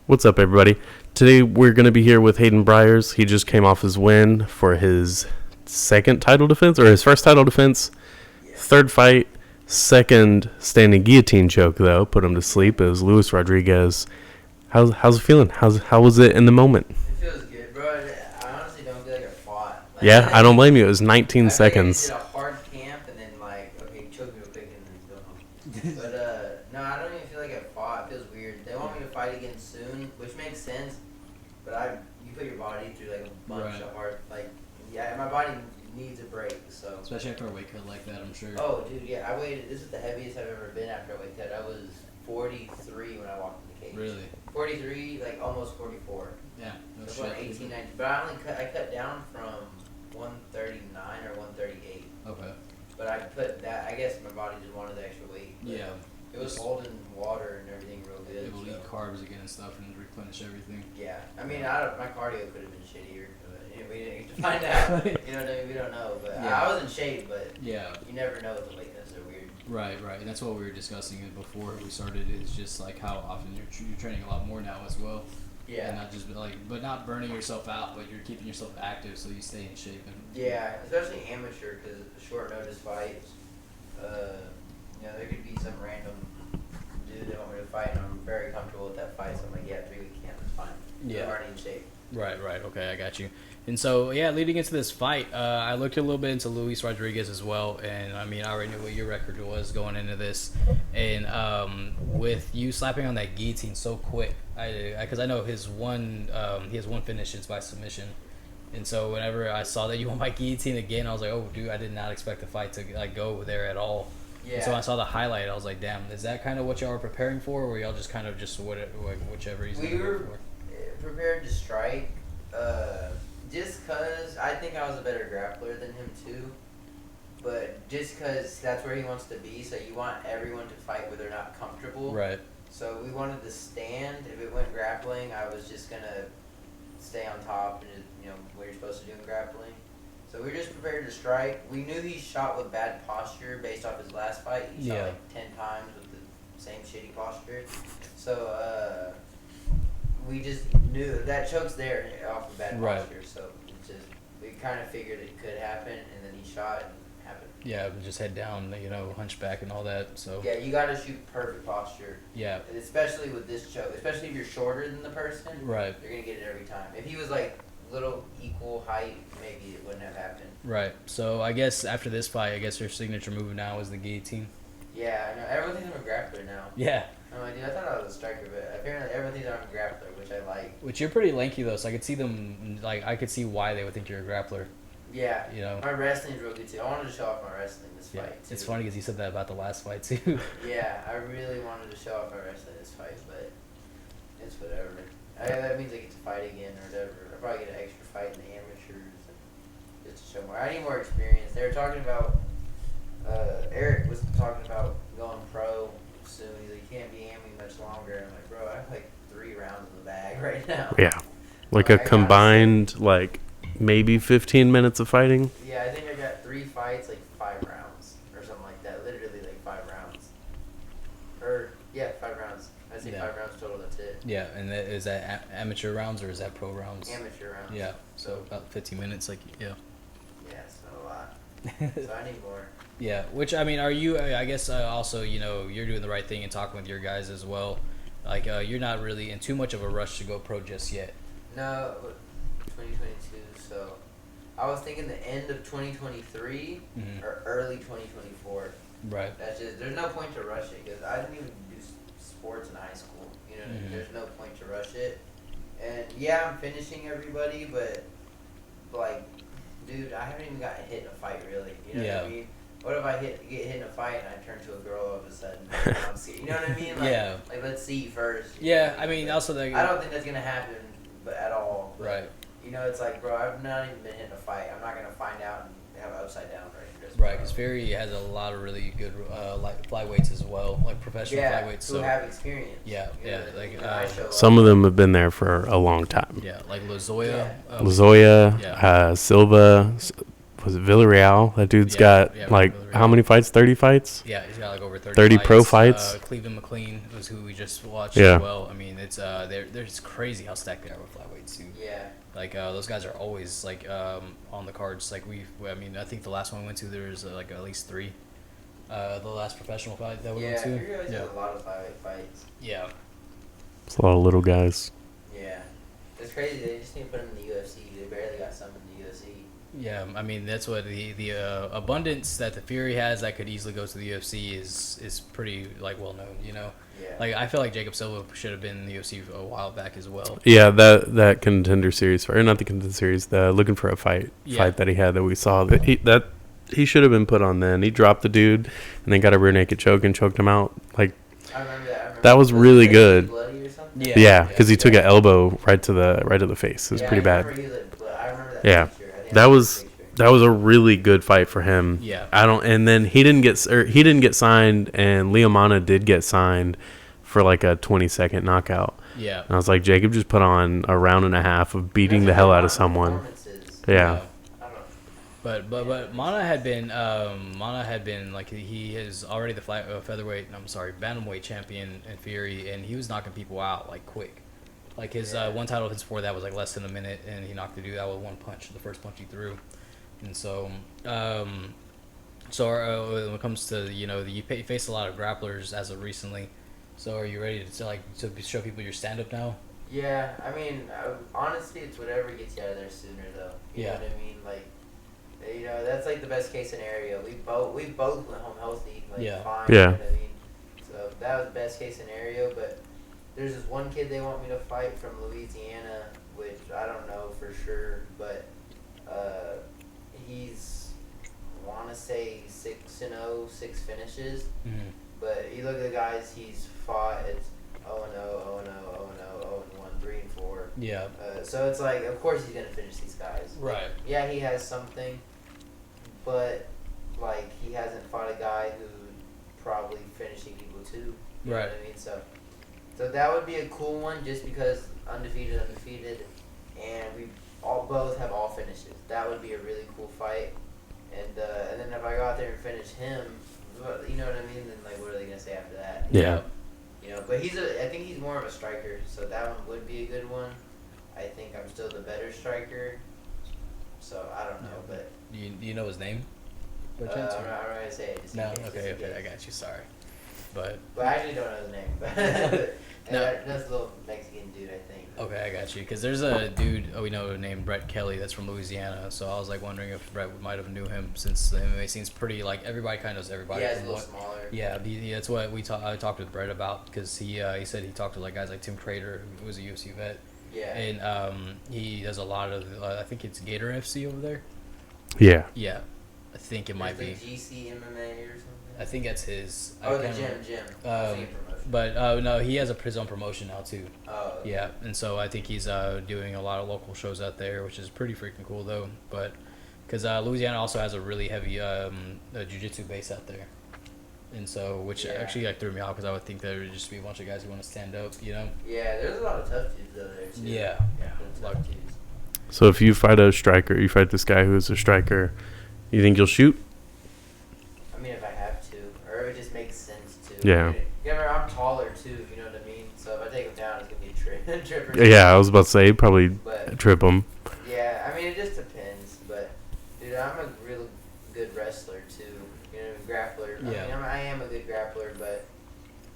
What's up, everybody? Today we're going to be here with Hayden Briers. He just came off his win for his second title defense, or his first title defense. Third fight, second standing guillotine choke, though. Put him to sleep. It was Luis Rodriguez. How's it feeling? How was it in the moment? It feels good, bro. I honestly don't feel like I fought. Yeah, I don't blame you. It was 19 seconds. I did a hard camp and then okay, choke me real quick and then go home. But no, I don't even feel like I fought. It feels weird. They want me to fight again soon, which makes sense. But you put your body through a bunch of hard, my body needs a break. So especially after a weight cut like that, I'm sure. Oh, dude, yeah. I weighted. This is the heaviest I've ever been after a weight cut. I was 43 when I walked in the cage. Really? 43, almost 44. Yeah. No so shit. 18, 19. But I cut down from 139 or 138. Okay. But I put that. I guess my body just wanted the extra weight. Yeah. It was holding water and everything real good. Able to eat carbs again and stuff and replenish everything. Yeah. I mean, my cardio could have been shittier. But we didn't get to find out. You know what I mean? We don't know. But yeah. I was in shape, but yeah, you never know with the weight cuts. They're weird. Right. And that's what we were discussing before we started. Is just how often you're training a lot more now as well. Yeah. And not just but not burning yourself out, but you're keeping yourself active so you stay in shape. Yeah, especially amateur, because short notice fights. There could be some random dude that want me to fight, and I'm very comfortable with that fight. So I'm like, yeah, 3-week camp is fine. Yeah. I'm already in shape. Right. Okay, I got you. And so, yeah, leading into this fight, I looked a little bit into Luis Rodriguez as well, and I mean, I already knew what your record was going into this. And with you slapping on that guillotine so quick, because I know he has one finish, it's by submission. And so whenever I saw that you won by guillotine again, I was like, oh, dude, I did not expect the fight to go there at all. Yeah. And so I saw the highlight, I was like, damn, is that kind of what y'all were preparing for, or were y'all just kind of whichever he's We were prepared to strike. Just because I think I was a better grappler than him too, but just because that's where he wants to be, so you want everyone to fight where they're not comfortable. Right. So we wanted to stand. If it went grappling, I was just going to stay on top and what you're supposed to do in grappling. So we were just prepared to strike. We knew he shot with bad posture based off his last fight. He shot 10 times with the same shitty posture. So, we just knew that choke's there off of bad posture, so we kind of figured it could happen, and then he shot and it happened. Yeah, just head down, hunchback and all that. So yeah, you got to shoot perfect posture. Yeah, and especially with this choke, especially if you're shorter than the person. Right. You're gonna get it every time. If he was little equal height, maybe it wouldn't have happened. Right. So I guess after this fight, your signature move now is the guillotine. Yeah, I know. Everyone thinks I'm a grappler now. Yeah. I'm like, dude, I thought I was a striker, but apparently everyone thinks I'm a grappler, which I like. Which you're pretty lanky though, so I could see them I could see why they would think you're a grappler. Yeah. My wrestling's real good too. I wanted to show off my wrestling this fight too. It's funny because you said that about the last fight too. Yeah, I really wanted to show off my wrestling this fight, but it's whatever. That means I get to fight again or whatever. I'll probably get an extra fight in the amateurs just to show more. I need more experience. They were talking about Eric was talking about going pro soon. He's like, you can't be aiming much longer. I'm like, bro, I have 3 rounds in the bag right now. Yeah. A combined, maybe 15 minutes of fighting? Yeah, I think I got 3 fights, 5 rounds or something like that. Literally, 5 rounds. 5 rounds. I'd say 5 rounds total, that's it. Yeah, and is that amateur rounds or is that pro rounds? Amateur rounds. Yeah, so about 15 minutes, Yeah, it's not a lot. So I need more. Yeah, which, I mean, are you, I guess, also, you're doing the right thing and talking with your guys as well. You're not really in too much of a rush to go pro just yet. No, 2022, so I was thinking the end of 2023 or early 2024. Right. That's just, there's no point to rush it, because I didn't even do sports in high school. There's no point to rush it. And yeah, I'm finishing everybody, but, dude, I haven't even gotten hit in a fight, really. You know what I mean? What if I get hit in a fight and I turn to a girl all of a sudden? You know what I mean? Let's see first. Yeah, I mean, also I don't think that's gonna happen, at all. But, right. It's bro, I've not even been hit in a fight. I'm not gonna find out and have an upside down record. Right, because Fury has a lot of really good flyweights as well, professional flyweights. Who have experience. Yeah, some of them have been there for a long time. Yeah, like Lazoya. Silva. was it Villarreal? That dude's got like Villarreal. how many fights? 30 fights. Yeah, he's got like over 30 pro fights. Cleveland McLean was who we just watched Yeah. as well. I mean, it's they're just crazy how stacked they are with flyweights too. Yeah. Like those guys are always like on the cards. Like I mean, I think the last one we went to there was like at least 3. The last professional fight that we went to. Fury always has a lot of flyweight fights. Yeah. It's a lot of little guys. Yeah. It's crazy. They just need to put them in the UFC. They barely got some in the UFC. Yeah, I mean that's what the abundance that the Fury has that could easily go to the UFC is pretty like well known, you know. Yeah. Like I feel like Jacob Silva should have been in the UFC a while back as well. Yeah, that contender series, or not the contender series, the looking for a fight that he had that we saw that he should have been put on then. He dropped the dude and then got a rear naked choke and choked him out. Like I remember that. that was really good. Bloody or something? Yeah, because he took an elbow right to the face. It was pretty bad. I remember that. Yeah, picture. I think that I was. picture. That was a really good fight for him. Yeah. And then he didn't get signed, and Liamana did get signed for like a 20-second knockout. Yeah. And I was like, Jacob just put on a round and a half of beating the hell out of someone. Yeah. I don't know. But Mana had been like he is already the bantamweight champion in Fury, and he was knocking people out like quick. Like his one title defense before that was like less than a minute, and he knocked the dude out with one punch, the first punch he threw. And so, when it comes to you face a lot of grapplers as of recently. So are you ready to show people your stand up now? Yeah, I mean, honestly, it's whatever gets you out of there sooner, though. You know what I mean? Like, that's like the best case scenario. We both went home healthy, like fine. Yeah. You know what I mean? So that was the best case scenario. But there's this one kid they want me to fight from Louisiana, which I don't know for sure, but he's I want to say 6-0, 6 finishes. Mm-hmm. But you look at the guys he's fought, it's 0-0, 0-0, 0-0, 0-1, 3-4. Yeah. So it's like, of course he's going to finish these guys. Right. Like, yeah, he has something, but, like, he hasn't fought a guy who probably finishing people too. You know what I mean? So that would be a cool one just because undefeated, and we both have all finishes. That would be a really cool fight. And then if I go out there and finish him, you know what I mean? Then like, what are they gonna say after that? Yeah. But I think he's more of a striker, so that one would be a good one. I think I'm still the better striker, so I don't know. But do you know his name? I'm not gonna say it. No. Okay. I got you. Sorry, but I actually don't know his name. That's a little Mexican dude, I think. Okay, I got you. Because there's a dude we know named Brett Kelly that's from Louisiana. So I was like wondering if Brett might have knew him since the MMA scene's pretty like everybody kind of knows everybody. Yeah, it's a little smaller. Yeah, that's what I talked with Brett about because he said he talked to like guys like Tim Crater, who was a UFC vet. Yeah. And he does a lot of I think it's Gator FC over there. Yeah. Yeah, I think it might be. GC MMA or something. I think that's his. Oh, the gym. But no, he has his own promotion now too. Oh. Okay. Yeah, and so I think he's doing a lot of local shows out there, which is pretty freaking cool though. But because Louisiana also has a really heavy jiu-jitsu base out there, and so which actually like threw me off because I would think there would just be a bunch of guys who want to stand up, you know. Yeah, there's a lot of tough dudes out there too. Yeah. Tough dudes. So if you fight a striker, you fight this guy who's a striker, you think you'll shoot? I mean, if I have to, or if it just makes sense to. Yeah. Yeah, I'm taller too, you know what I mean? So if I take him down, it's going to be a trip. Yeah, I was about to say, probably trip him. Yeah, I mean, it just depends. But, dude, I'm a real good wrestler too. You know, grappler. Yeah. I mean, I am a good grappler, but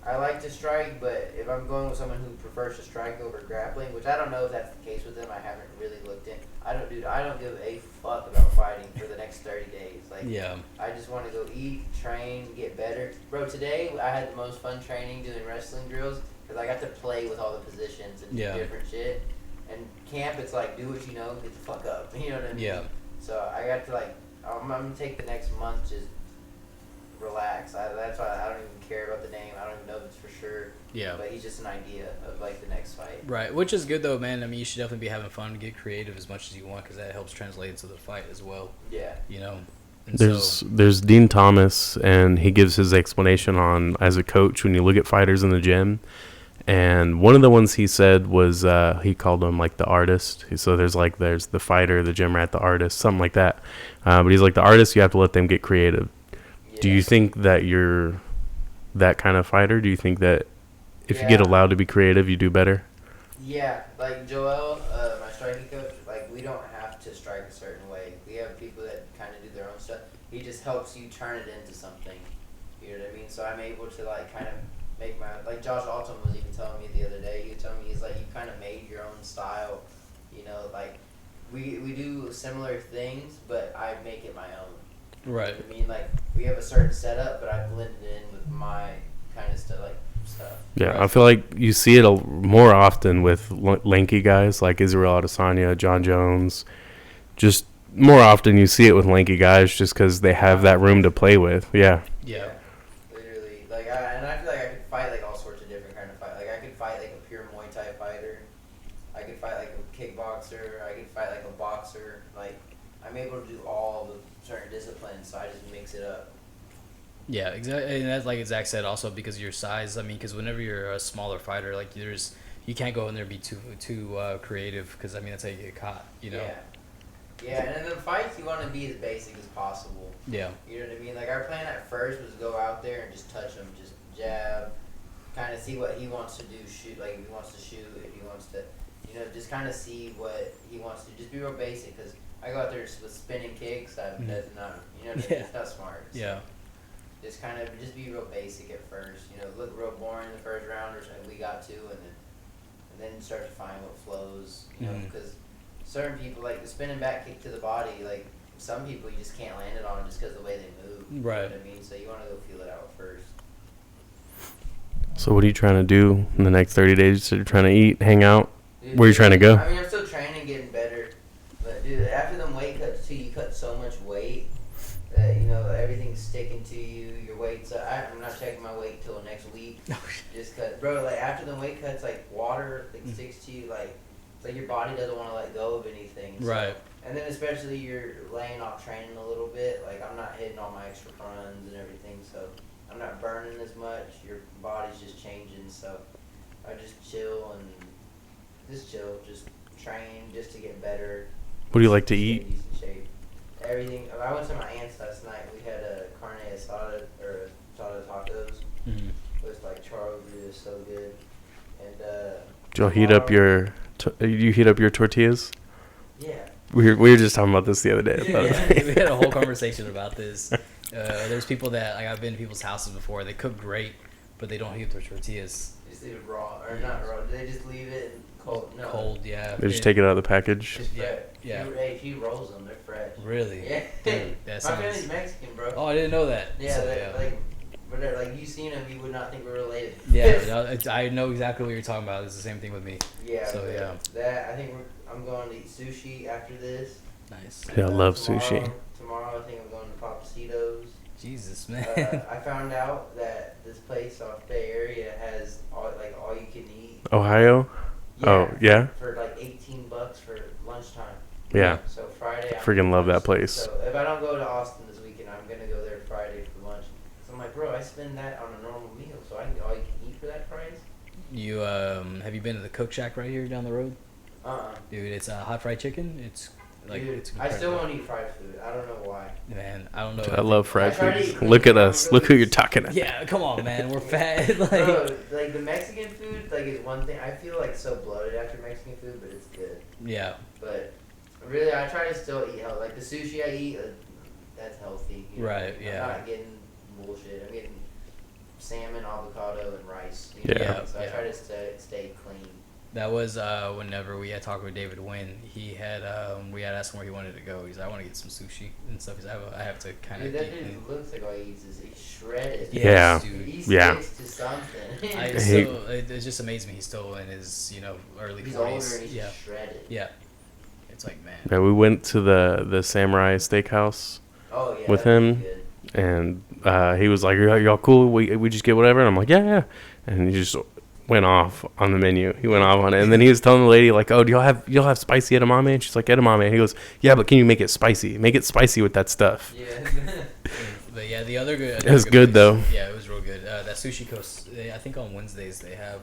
I like to strike. But if I'm going with someone who prefers to strike over grappling, which I don't know if that's the case with them, I haven't really looked in. I don't give a fuck about fighting for the next 30 days. Like, I just want to go eat, train, get better. Bro, today I had the most fun training doing wrestling drills because I got to play with all the positions and do different shit. And camp, it's like, do what you know, get the fuck up. You know what I mean? Yeah. So I got to I'm going to take the next month just relax. That's why I don't even care about the name. I don't even know if it's for sure. Yeah. But he's just an idea of the next fight. Right, which is good though, man. I mean, you should definitely be having fun, get creative as much as you want because that helps translate into the fight as well. Yeah. You know. And there's Dean Thomas, and he gives his explanation on as a coach when you look at fighters in the gym, And one of the ones he said was he called him like the artist. So there's the fighter, the gym rat, the artist, something like that. But he's like the artist. You have to let them get creative. Yeah. Do you think that you're that kind of fighter? Do you think that if you get allowed to be creative, you do better? Yeah, like Joel, my striking coach, like we don't have to strike a certain way. We have people that kind of do their own stuff. He just helps you turn it into something. You know what I mean? So I'm able to like kind of make my, like Josh Alton was even telling me the other day. He was telling me, he's like, you kind of made your own style. You know, like we do similar things, but I make it my own. Right. You know what I mean, like we have a certain setup, but I blend it in with my kind of stuff. Yeah, right. I feel like you see it more often with lanky guys like Israel Adesanya, John Jones. Just more often you see it with lanky guys just because they have that room to play with. Yeah. Yeah. Literally, like, I feel like I could fight like all sorts of different kind of fight. Like I could fight like a pure Muay Thai fighter. I could fight like a kickboxer. I could fight like a boxer. Like I'm able to do all the certain disciplines, so I just mix it up. Yeah, exactly, and that's like Zach said. Also, because of your size, I mean, because whenever you're a smaller fighter, like you can't go in there and be too creative, because I mean that's how you get caught, you know. Yeah, and in the fights you want to be as basic as possible. Yeah. You know what I mean? Like our plan at first was to go out there and just touch him, just jab, kind of see what he wants to do, shoot. Like if he wants to shoot, if he wants to, you know, just kind of see what he wants to do. Just be real basic, because I go out there with spinning kicks. That's not, you know, it's not smart. So. Yeah. Just kind of be real basic at first, you know, look real boring in the first round or something. We got to, and then start to find what flows, you know, because certain people like the spinning back kick to the body, like some people you just can't land it on just because of the way they move. Right. You know what I mean? So you want to go feel it out first. So what are you trying to do in the next 30 days? So you're trying to eat, hang out? Dude, Where are you trying to go? I mean, I'm still training, getting better, but dude, after them weight cuts too, you cut so much weight that, you know, everything's sticking to you, your weight's I'm not checking my weight till next week, just cause, bro, like, after the weight cuts, like, water, like, sticks to you, like, it's like your body doesn't want to let go of anything, so. Right. And then especially you're laying off training a little bit, like, I'm not hitting all my extra runs and everything, so I'm not burning as much, your body's just changing, so I just chill, just train, just to get better. What do you like to eat? Decent shape. Everything. I went to my aunt's last night. We had a carne asada or asada tacos. Mm-hmm. It was like charo, it was so good. And Do y'all heat up you heat up your tortillas? Yeah. We were just talking about this the other day. Yeah, we had a whole conversation about this. There's people that, like, I've been to people's houses before. They cook great, but they don't heat their tortillas. Just leave it raw, or not raw. They just leave it cold. No. Cold, yeah. They just take it out of the package. Yeah. He rolls them. They're fresh. Really? Yeah. Dude, that My sounds... family's Mexican, bro. Oh, I didn't know that. Yeah, So, like, but like you seen them, you would not think we're related. Yeah, no, I know exactly what you're talking about. It's the same thing with me. Yeah. So yeah. That I think I'm going to eat sushi after this. Nice. Yeah, I love sushi. Tomorrow I think I'm going to Papacitos. Jesus, man. I found out that this place off Bay Area has all you can eat. Ohio? Oh, yeah? For like $18 for lunchtime. Yeah. So Friday. Freaking love that place. So if I don't go to Austin this weekend, I'm gonna go there Friday for lunch. So I'm like, bro, I spend that on a normal meal, so I can get all you can eat for that price. You have you been to the Cook Shack right here down the road? Dude, it's hot fried chicken. It's like, dude, it's I still won't eat fried food. I don't know why. Man, I don't know. I love fried food. Look at us. Look who you're talking at. Yeah, come on, man. We're fat. Bro, like the Mexican food, like is one thing. I feel like so bloated after Mexican food, but it's good. Yeah. But really, I try to still eat healthy. Like the sushi I eat, that's healthy. You know? Right. Yeah. I'm not getting bullshit. I'm getting salmon, avocado, and rice. Yeah. So I try to stay clean. That was whenever we had talked with David Wynn. He had we had asked him where he wanted to go. He's like, I want to get some sushi and stuff. Cause I have to kind of. Dude, that dude looks like all he eats is he's shredded. Yeah. Dude. He Yeah. sticks to something. It just amazes me. He's still in his early 40s. He's older and he's just shredded. Yeah. It's like, man. Yeah, we went to the Samurai Steakhouse with him, and he was like, y'all cool? We just get whatever? And I'm like, yeah. And he just went off on the menu. He went off on it, and then he was telling the lady like, "Oh, do y'all have spicy edamame?" And she's like, "Edamame." And he goes, "Yeah, but can you make it spicy? Make it spicy with that stuff." Yeah. But Yeah, the other good. It's good place, though. Yeah, it was real good. That Sushi Coast. I think on Wednesdays they have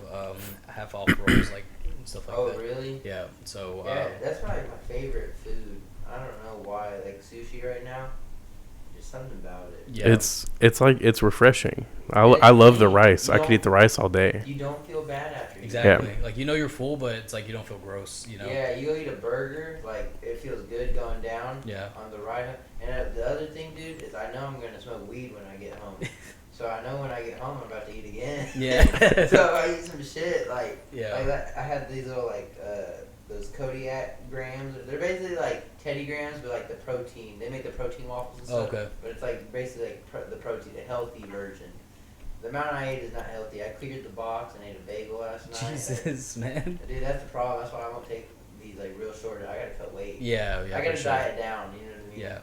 half off rolls like and stuff like that. Oh, really? Yeah. So. Yeah, that's probably my favorite food. I don't know why. Like sushi right now. There's something about it. Yeah. It's refreshing. I love the rice. I could eat the rice all day. You don't feel bad after you Exactly. Yeah. Like you're full, but it's like you don't feel gross. Yeah, you go eat a burger, like it feels good going down. Yeah. On the right. And the other thing, dude, is I know I'm gonna smoke weed when I get home. So I know when I get home I'm about to eat again. Yeah. So I eat some shit like Yeah. like that. I had these little like those Kodiak grams. They're basically like Teddy grams, but like the protein. They make the protein waffles and stuff. Okay. But it's like basically like the protein, the healthy version. The amount I ate is not healthy. I cleared the box and ate a bagel last night. Jesus, man. Dude, that's the problem. That's why I won't take these like real short. I gotta cut weight. Yeah. I gotta for sure. diet down. You know what I mean? Yeah.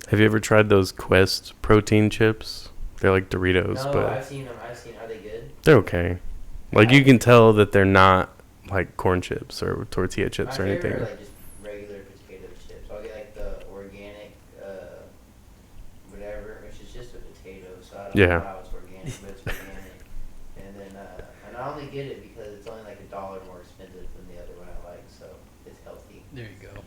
Have you ever tried those Quest protein chips? They're like Doritos, No, but I've seen them. Are they good? they're okay. Like you can tell that they're not like corn chips or tortilla chips or My favorite anything. are like just regular potato chips. I'll get like the organic, whatever, which is just a potato. So I don't Yeah. know how it's organic, but it's organic. And then, and I only get it because it's only like $1 more expensive than the other one I like, so it's healthy. There you go.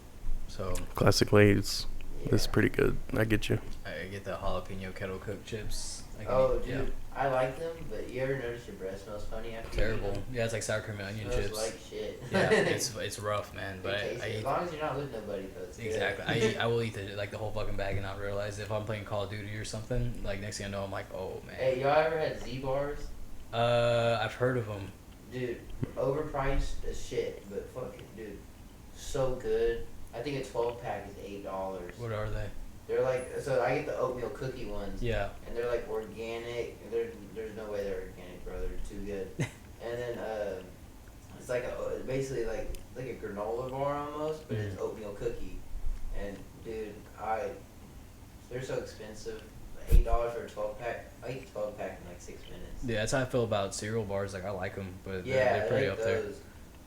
So Classic Lay's. Yeah. It's pretty good. I get you. I get the jalapeno kettle cooked chips. I can Oh, eat- dude, yeah. I like them, but you ever notice your breath smells funny after you eat Terrible. them? Yeah, it's like sour cream and onion It smells chips. like shit. Yeah, it's rough, man. But It tastes I good. eat As long as you're not with nobody, though, it's good. exactly. I will eat the whole fucking bag and not realize if I'm playing Call of Duty or something. Like next thing I know, I'm like, oh man. Hey, y'all ever had Z-bars? I've heard of them. Dude, overpriced as shit, but fucking, dude, so good. I think a 12-pack is $8. What are they? They're like, so I get the oatmeal cookie ones. Yeah. And they're like organic. There's no way they're organic, bro. They're too good. And then it's like basically like a granola bar almost, but it's oatmeal cookie. And dude, they're so expensive. $8 for a 12-pack. I eat the 12-pack in like 6 minutes. Yeah, that's how I feel about cereal bars. Like I like them, but Yeah, they're pretty like up there. those.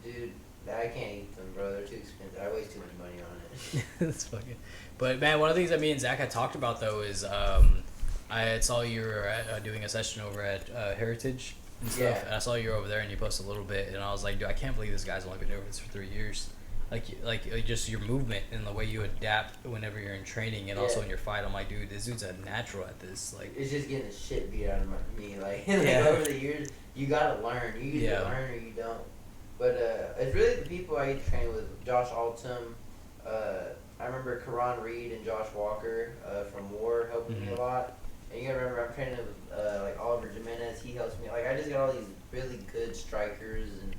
Dude, I can't eat them, bro. They're too expensive. I waste too much money on it. That's fucking. But man, one of the things that me and Zach had talked about though is I saw you were doing a session over at Heritage and stuff, Yeah. and I saw you were over there and you posted a little bit, and I was like, dude, I can't believe this guy's only been doing this for 3 years. Like just your movement and the way you adapt whenever you're in training and also Yeah. in your fight. I'm like, dude, this dude's a natural at this. Like, It's just getting the shit beat out of me. Like, Yeah. over the years, you gotta learn. You either Yeah. learn or you don't. But it's really the people I used to train with. Josh Altum. I remember Karan Reed and Josh Walker from War helping me a lot. And you gotta remember, I'm training with like Oliver Jimenez. He helps me. Like, I just got all these really good strikers and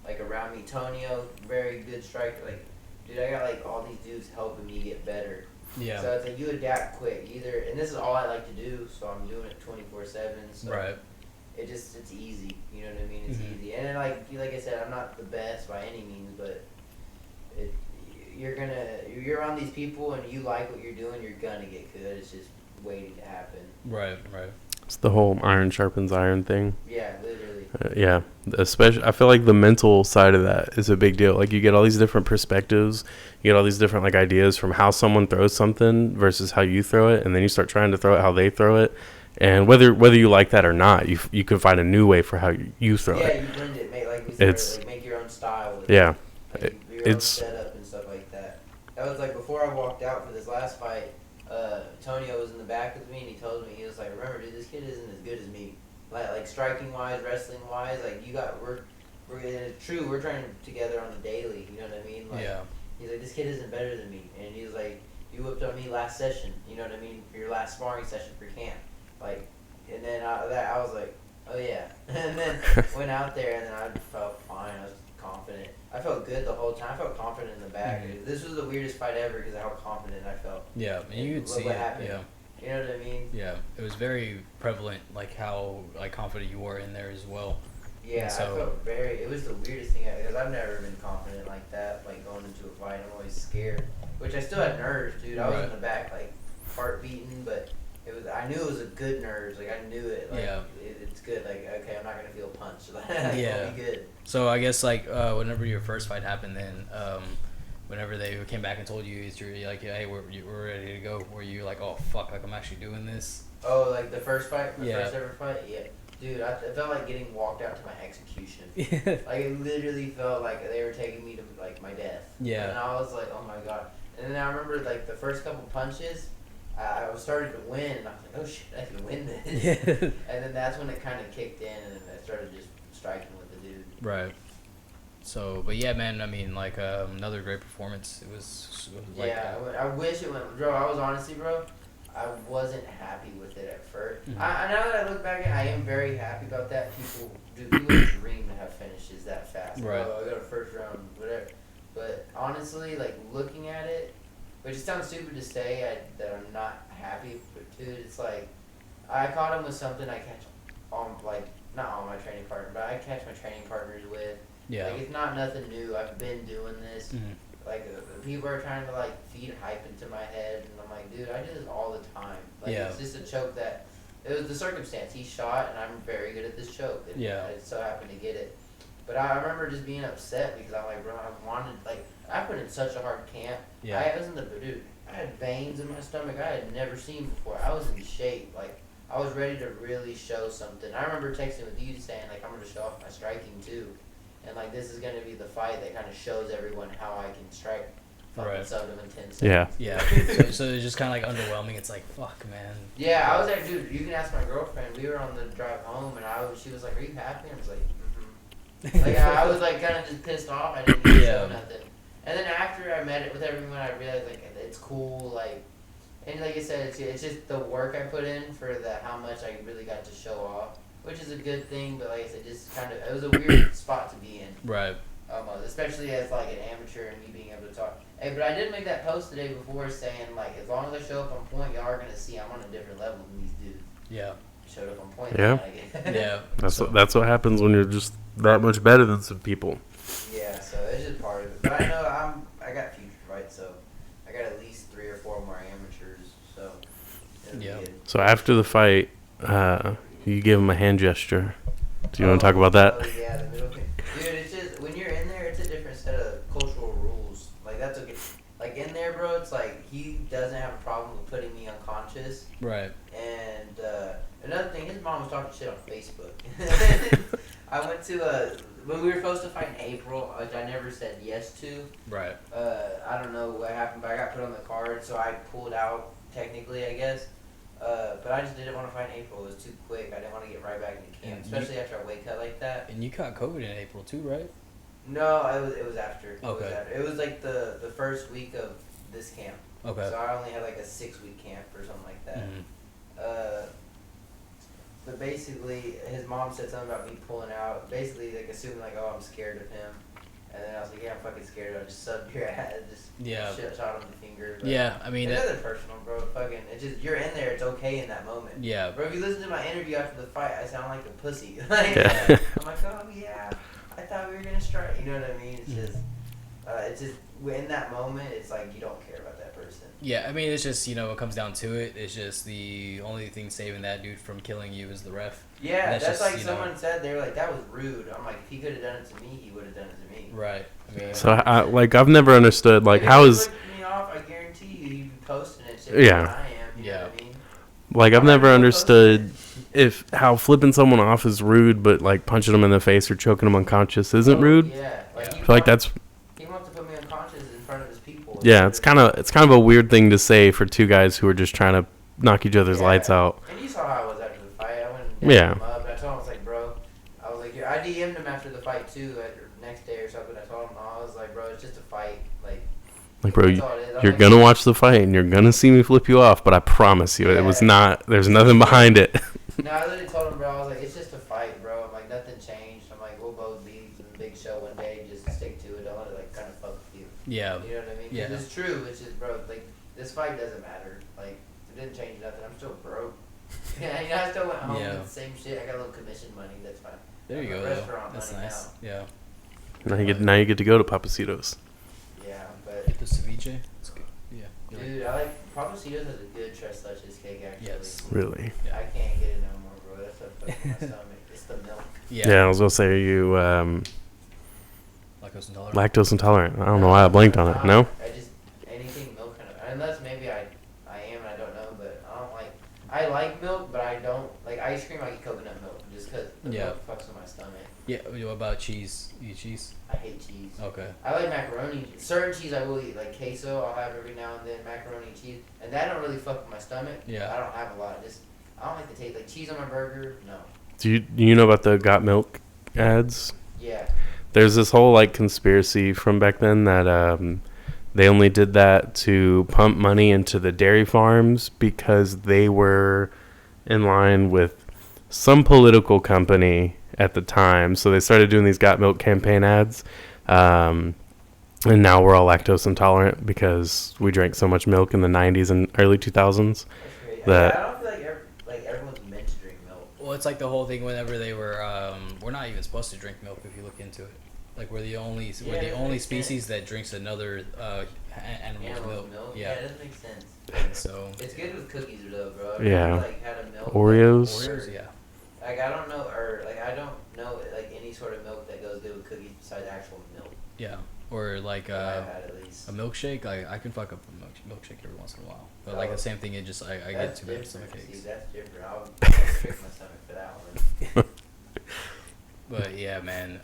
like around me. Tonio, very good striker. Like, dude, I got like all these dudes helping me get better. yeah, So it's like you adapt quick. Either, and this is all I like to do, so I'm doing it 24/7. So right. it's easy. You know what I mean? It's Mhm. easy. And then like I said, I'm not the best by any means, but you're around these people and you like what you're doing, you're gonna get good. It's just waiting to happen. Right. It's the whole iron sharpens iron thing. Yeah, literally. Yeah, especially I feel like the mental side of that is a big deal. Like you get all these different perspectives, you get all these different like ideas from how someone throws something versus how you throw it, and then you start trying to throw it how they throw it, and whether you like that or not, you can find a new way for how you throw Yeah, it. you blend it. Make like we said, It's- like, make your own style. With Yeah, it. Like, your own it's- setup and stuff like that. That was like before I walked out for this last fight. Tonio was in the back with me, and he told me, he was like, "Remember, dude, this kid isn't as good as me. Like striking wise, wrestling wise, like we're and it's true. We're training together on the daily. You know what I mean? Like, Yeah. He's like, this kid isn't better than me, and he was like, you whipped on me last session. You know what I mean? For your last sparring session for camp. Like, and then I was like, oh yeah, and then went out there, and then I felt fine. I was confident. I felt good the whole time. I felt confident in the back. Mhm. This was the weirdest fight ever because of how confident I felt. Yeah, and you could Look see what it. happened. Yeah. You know what I mean? Yeah, it was very prevalent, like how like confident you were in there as well. Yeah, So- I felt it was the weirdest thing because I've never been confident like that, like going into a fight. I'm always scared, which I still had nerves, dude. I was Right. in the back, like, heart beating, but I knew it was a good nerves, like, I knew it, like, Yeah. it's good, like, okay, I'm not gonna feel punched, like, Yeah. it'll be good. So I guess like whenever your first fight happened, then whenever they came back and told you, you're like, hey, we're ready to go? Were you like, oh fuck, like I'm actually doing this? Oh, like the first fight, the first ever fight, yeah. Dude, it felt like getting walked out to my execution. Like it literally felt like they were taking me to like my death. Yeah. And I was like, oh my god. And then I remember like the first couple punches, I was starting to win, and I was like, oh shit, I can win this. Yeah. And then that's when it kind of kicked in, and then I started just striking with the dude. Right. So, but yeah, man, I mean, like, another great performance. It was like... Yeah, I wish it went... Bro, I was honestly, bro, I wasn't happy with it at first. Mm-hmm. Now that I look back, I am very happy about that. People dream to have finishes that fast. Right. Oh, I got a first round, whatever. But honestly, like, looking at it, which it sounds stupid to say that I'm not happy, but dude, it's like, I caught him with something I catch on, like, not on my training partner, but I catch my training partners with. Yeah. Like, it's not nothing new. I've been doing this. Mm-hmm. Like, people are trying to, like, feed hype into my head, and I'm like, dude, I do this all the time. Like, Yeah. it's just a choke that, it was the circumstance. He shot, and I'm very good at this choke. And Yeah. I so happened to get it. But I remember just being upset because I'm like, bro, I wanted, like, I put in such a hard camp. Yeah. I was in the, dude, I had veins in my stomach I had never seen before. I was in shape. Like, I was ready to really show something. I remember texting with you saying, like, I'm going to show off my striking, too. And, like, this is going to be the fight that kind of shows everyone how I can strike fucking sub them in 10 seconds. Yeah. Yeah. So it's just kind of like underwhelming. It's like, fuck, man. Yeah, I was like, dude, you can ask my girlfriend. We were on the drive home, and she was like, are you happy? I was like, mm-hmm. Like, I was, like, kind of just pissed off. I didn't even show nothing. And then after I met it with everyone, I realized, like, it's cool, like, and like I said, it's just the work I put in for how much I really got to show off, which is a good thing, but like I said, just kind of, it was a weird spot to be in. Right. Especially as, like, an amateur and me being able to talk. Hey, but I did make that post today before saying, like, as long as I show up on point, y'all are going to see I'm on a different level than these dudes. Yeah. Showed up on point. Yeah. Yeah. That's what happens when you're just that much better than some people. Yeah, so it's just part of it. But I know I got future fights, so I got at least 3 or 4 more amateurs, so it'll be good. So after the fight, you give him a hand gesture. Do you want to talk about that? Oh, yeah, the middle finger. Dude, it's just, when you're in there, it's a different set of cultural rules. Like, that's okay. Like, in there, bro, it's like, he doesn't have a problem with putting me unconscious. Right. And another thing, his mom was talking shit on Facebook. I went to when we were supposed to fight in April, which I never said yes to. Right. I don't know what happened, but I got put on the card, so I pulled out, technically, I guess. But I just didn't want to fight in April. It was too quick. I didn't want to get right back into camp, especially after a weight cut like that. And you caught COVID in April too, right? No, it was after. Okay. It was like the first week of this camp. Okay. So I only had like a 6-week camp or something like that. Mm-hmm. But basically, his mom said something about me pulling out. Basically, like, assuming, like, oh, I'm scared of him. And then I was like, yeah, I'm fucking scared. I just subbed your ass. Just shot him in the finger. But yeah, I mean... It's nothing personal, bro. Fucking, it's just, you're in there. It's okay in that moment. Yeah. Bro, if you listen to my interview after the fight, I sound like a pussy. Like, Yeah. I'm like, oh, yeah, I thought we were going to strike. You know what I mean? It's just, in that moment, it's like, you don't care about that person. Yeah, I mean, it's just, it comes down to it. It's just the only thing saving that dude from killing you is the ref. Yeah, that's just, like someone said. They were like, that was rude. I'm like, if he could have done it to me, he would have done it to me. Right. I mean, So I've never understood, like, how is... If you flipped me off, I guarantee you'd be posting it shit Yeah. than I am. You know what I mean? Like, I've never understood how flipping someone off is rude, but, like, punching them in the face or choking them unconscious isn't rude. Yeah. Like, I feel like that's... He wants to put me unconscious in front of his people. Yeah, it's kind of a weird thing to say for two guys who are just trying to knock each other's lights out. And you saw how I was after the fight. I went and dapped him up, and I told him, I was like, bro, I DM'd him after the fight too, next day or something. I told him, I was like, bro, it's just a fight. Like, bro, that's all it is. you're gonna watch the fight and you're gonna see me flip you off, but I promise you, it was not. There's nothing behind it. No, I literally told him, bro, I was like, it's just a fight, bro. I'm like, nothing changed. I'm like, we'll both be in the big show one day. Just stick to it. Don't let it, like, kind of fuck with you. Yeah. You know what I mean? Yeah. It's true. It's just, bro, like, this fight doesn't matter. Like, it didn't change nothing. I'm still broke. Yeah, I still went home with the same shit. I got a little commission money. That's fine. There you go. Restaurant That's money nice. now. Yeah. Now you get to go to Papacitos. Yeah, but The ceviche. It's good. Yeah. dude, I like Papacitos has a good tres leches cake actually. Yes. Really? I can't get it no more, bro. That's a fucking my stomach. It's the milk. Yeah, I was gonna say, are you Like lactose intolerant? Lactose intolerant. I don't know why I blanked on it. No? I just anything milk kind of, unless maybe I am and I don't know, but I don't like. I like milk, but I don't like ice cream. I eat coconut milk just because the milk fucks with my stomach. Yeah. What about cheese? You eat cheese? I hate cheese. Okay. I like macaroni. Certain cheese I will eat, like queso. I'll have every now and then macaroni and cheese, and that don't really fuck with my stomach. Yeah. I don't have a lot. Just I don't like the taste. Like cheese on my burger, no. Do you know about the Got Milk ads? Yeah. There's this whole like conspiracy from back then that they only did that to pump money into the dairy farms because they were in line with some political company at the time. So they started doing these Got Milk campaign ads. And now we're all lactose intolerant because we drank so much milk in the 90s and early 2000s. That I don't feel like everyone's meant to drink milk. Well, it's like the whole thing whenever they were, we're not even supposed to drink milk if you look into it. Like we're the only species that drinks another animal's milk. Yeah, it doesn't make sense. And so it's good with cookies though, bro. Yeah. Like had a milk. Oreos, yeah. Like I don't know like any sort of milk that goes good with cookies besides actual milk. Yeah. Or like I've had at least. a milkshake. I can fuck up a milkshake every once in a while. But like the same thing, it just I get too bad stomach aches. See, that's different. I'll trick my stomach for that one. But yeah, man,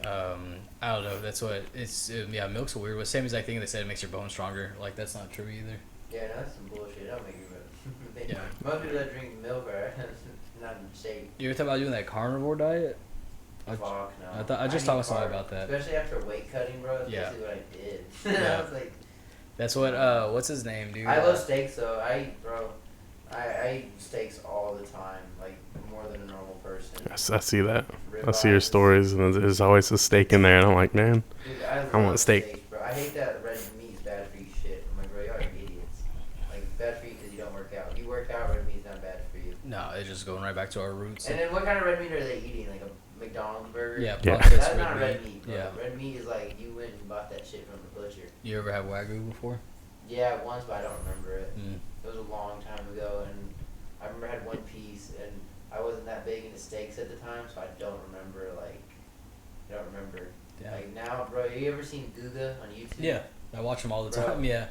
I don't know. That's what it's. Yeah, milk's a weird one. Same as I think they said it makes your bones stronger. Like that's not true either. Yeah, no, that's some bullshit. That'll make you. Yeah. Most people that drink milk are not in shape. You ever thought about doing that carnivore diet? Fuck no. I just talked to somebody about that. Especially after weight cutting, bro. That's basically what I did. Yeah. I was like. That's what. What's his name, dude? I love steaks though. I eat steaks all the time, like more than a normal person. I see that. I see your stories, and there's always a steak in there, and I'm like, man, Dude, I want steak. Steaks, bro. I hate that red meat's bad for you shit. I'm like, bro, y'all are idiots. Like, bad for you because you don't work out. If you work out, red meat's not bad for you. No, it's just going right back to our roots. And then what kind of red meat are they eating? Like a McDonald's burger? Yeah, Yeah. processed That's not red meat, bro. Yeah. Red meat is like, you went and bought that shit from the butcher. You ever have Wagyu before? Yeah, once, but I don't remember it. Mm. It was a long time ago, and I remember I had one piece, and I wasn't that big into steaks at the time, so I don't remember, Yeah. Like, now, bro, you ever seen Guga on YouTube? Yeah, I watch him all the Bro. time. Yeah.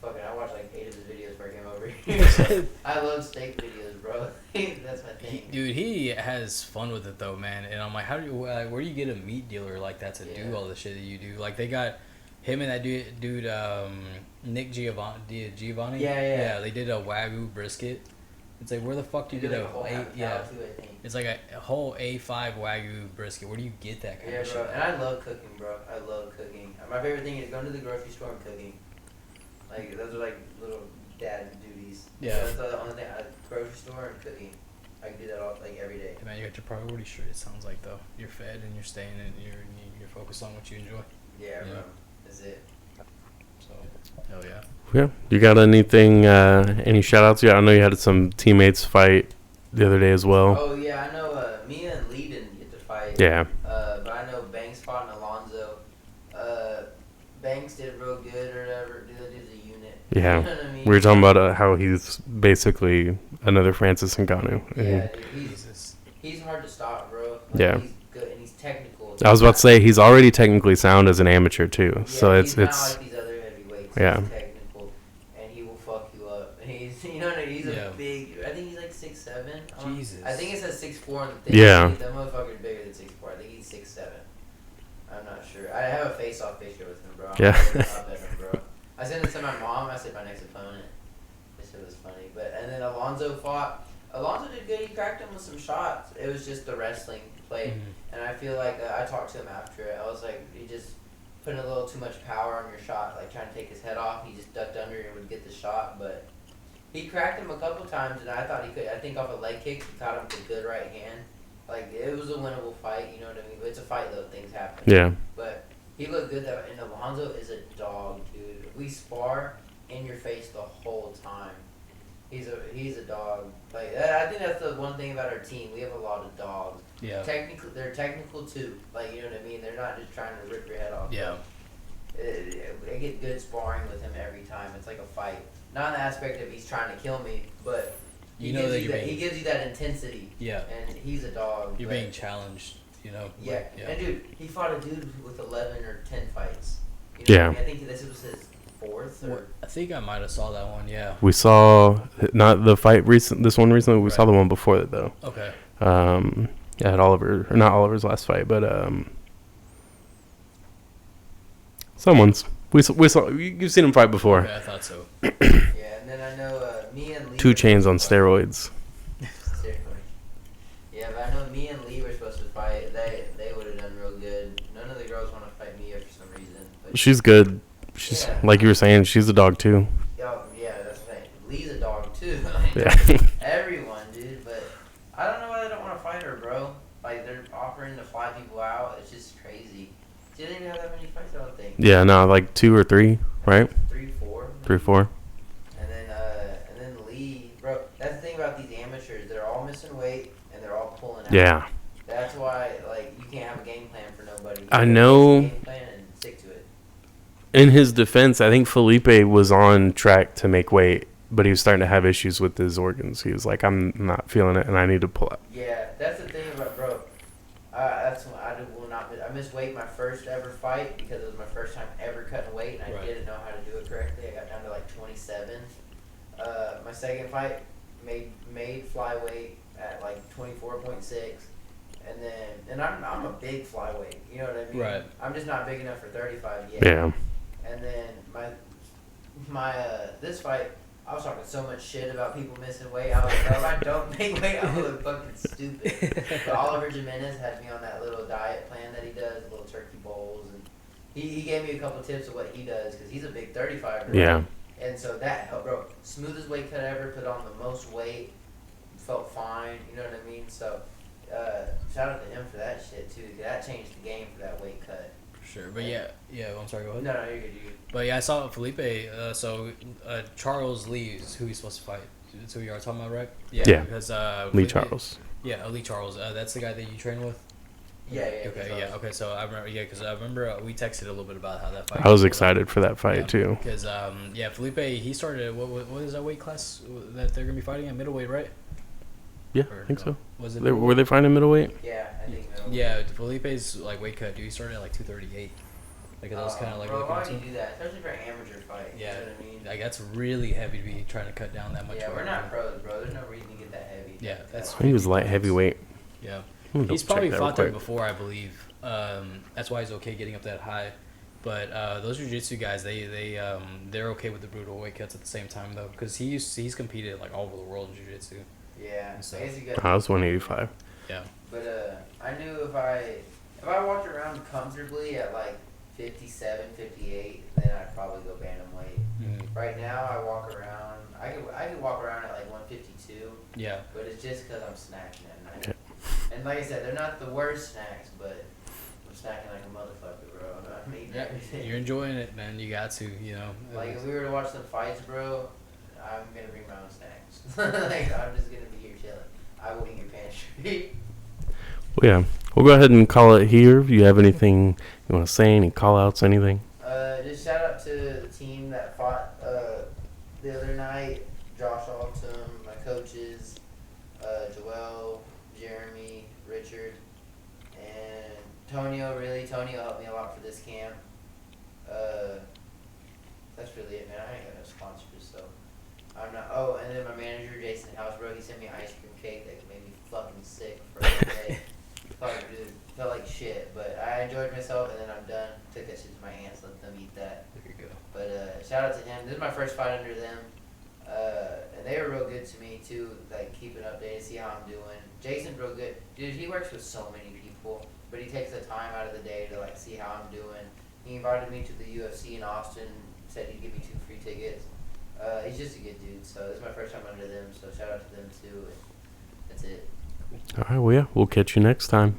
Fucking, I watched like 8 of his videos before I came over here. I love steak videos, bro. That's my thing. Dude, he has fun with it though, man. And I'm like, how do you? Where do you get a meat dealer like that to do all the shit that you do? Like they got him and that dude, Nick Giovanni. Yeah. They did a Wagyu brisket. It's like, where the fuck do you get a whole too, I think. It's like a whole A5 Wagyu brisket. Where do you get that kind of shit? Yeah, bro. And I love cooking, bro. I love cooking. My favorite thing is going to the grocery store and cooking. Like, those are like little dad duties. Yeah. That's the only thing. Grocery store and cooking. I can do that all like every day. Hey, man, you got your priorities straight. It sounds like though. You're fed and you're staying and you're focused on what you enjoy. Yeah, bro. That's it. So, hell yeah. Yeah. You got anything? Any shout outs? Yeah, I know you had some teammates fight the other day as well. Oh yeah, I know. Mia and Lee didn't get to fight. Yeah. But I know Banks fought and Alonzo. Banks did real good or whatever. Dude, that dude's a unit. Yeah. You know what I mean? We were talking about how he's basically another Francis Ngannou. Yeah, dude, he's hard to stop, bro. Like, Yeah. He's good and he's technical. I was about to say he's already technically sound as an amateur too. Yeah, So he's it's not like these other heavyweights. Yeah. He's technical, and he will fuck you up. And he's, you know what I mean? He's a big. I think he's like 6'7". Jesus. I think it says 6'4" on the thing. Yeah. That motherfucker's bigger than 6'4". I think he's 6'7". I'm not sure. I have a face-off picture with him, bro. Yeah. I'll bet him, bro. I sent it to my mom. I said my next opponent. This shit was funny. And then Alonzo fought. Alonzo did good. He cracked him with some shots. It was just the wrestling play. Mm-hmm. And I feel like I talked to him after it. I was like, he just putting a little too much power on your shot, like trying to take his head off. He just ducked under and would get the shot. But he cracked him a couple times, and I thought he could. I think off a leg kick, he caught him with a good right hand. Like, it was a winnable fight, you know what I mean? But it's a fight, though. Things happen. Yeah. But he looked good, though. And Alonzo is a dog, dude. We spar in your face the whole time. He's a dog. Like, I think that's the one thing about our team. We have a lot of dogs. Yeah. They're technical, too. Like, you know what I mean? They're not just trying to rip your head off. Yeah. I get good sparring with him every time. It's like a fight. Not in the aspect of he's trying to kill me, but he gives you that intensity. Yeah. And he's a dog. You're being challenged. you know. Yeah. But, And dude, he fought a dude with 11 or 10 fights. You know Yeah. what I mean? I think this was his fourth. Or I think I might have saw that one. Yeah. We saw not the fight this one recently. We saw the one before that though. Okay. At Oliver, or not Oliver's last fight, but someone's. We saw. You've seen him fight before. Okay, I thought so. Yeah, and then I know me and Lee. 2 Chainz on steroids. Yeah, but I know me and Lee were supposed to fight. They would have done real good. None of the girls want to fight Mia for some reason. But She's good. She's like you were saying. She's a dog too. yeah, that's the thing. Lee's a dog too. Yeah. Everyone, dude. But I don't know why they don't want to fight her, bro. Like they're offering to fly people out. It's just crazy. She didn't even have that many fights, I don't think. Yeah, no, like 2 or 3, right? 3, 4. 3, 4. And then Lee, bro. That's the thing about these amateurs. They're all missing weight and they're all pulling out. Yeah. That's why, like, you can't have a game plan for nobody. You I gotta know. make a game plan and stick to it. In his defense, I think Felipe was on track to make weight, but he was starting to have issues with his organs. He was like, I'm not feeling it, and I need to pull out. Yeah, that's the thing about, bro. That's when will not. I missed weight my first ever fight because it was my first time ever cutting weight, and I didn't know how to do it correctly. I got down to like 27. My second fight made flyweight at like 24.6, and I'm a big flyweight. You know what I mean? Right. I'm just not big enough for 35 yet. Yeah. And then my this fight, I was talking so much shit about people missing weight. I was like, if I don't make weight, I'm gonna look fucking stupid. But Oliver Jimenez had me on that little diet plan that he does, little turkey bowls, and he gave me a couple tips of what he does because he's a big 35er. Yeah. And so that helped, bro. Smoothest weight cut ever, put on the most weight, felt fine. You know what I mean? So shout out to him for that shit too, because that changed the game for that weight cut. Sure, but yeah, I'm sorry, go ahead. No, you're good, dude. But yeah, I saw Felipe, Charles Lee is who he's supposed to fight. That's who you are talking about, right? Yeah. Because, Lee Charles. Yeah, Lee Charles. That's the guy that you train with? Yeah. Okay, yeah, okay, so I remember, because I remember we texted a little bit about how that fight I was excited for that fight too. Because, Felipe, he started, what is that weight class that they're going to be fighting at? Middleweight, right? Yeah, Or, I think so. Was it Were they fighting middleweight? Yeah, I think so. Yeah, Felipe's like weight cut, dude. He started at like 238. Like that was kind of like. Bro, why looking would you do that? Especially for an amateur fight. Yeah, You know what I mean? like that's really heavy to be trying to cut down that much. Yeah, we're not pros, bro. There's no reason to get that heavy. Yeah, that's. I think he was light heavyweight. Yeah, I'm gonna he's double probably check that fought there real quick. before, I believe. That's why he's okay getting up that high. But those jiu-jitsu guys, they're okay with the brutal weight cuts at the same time though, because he's competed like all over the world in jiu-jitsu. Yeah, So- I guess you got. I was 185. Yeah. But I knew if I walked around comfortably at like 57, 58, then I'd probably go bantamweight. Mm-hmm. Right now, I could walk around at like 152. Yeah. But it's just because I'm snacking at night. And like I said, they're not the worst snacks, but I'm snacking like a motherfucker, bro. I'm eating everything. You're enjoying it, man. You got to, you know. Like if we were to watch some fights, bro, I'm gonna bring my own snacks. Like I'm just gonna be here chilling. I will eat your pantry. Well, yeah, we'll go ahead and call it here. If you have anything you want to say, any call outs, anything? Just shout out to the team that fought the other night. Josh Altum, my coaches, Joel, Jeremy, Richard, and Tonio. Really, Tonio helped me a lot for this camp. That's really it, man. I ain't got no sponsors, so I'm not. Oh, and then my manager, Jason House, bro, he sent me an ice cream cake that made me fucking sick for a day. Felt like shit, but I enjoyed myself, and then I'm done. Took that shit to my aunts, let them eat that. There you go. But shout out to him. This is my first fight under them, and they were real good to me too. Like keeping updated, see how I'm doing. Jason's real good, dude. He works with so many people, but he takes the time out of the day to like see how I'm doing. He invited me to the UFC in Austin. Said he'd give me 2 free tickets. He's just a good dude. So this is my first time under them. So shout out to them too. And that's it. All right, well, yeah, we'll catch you next time.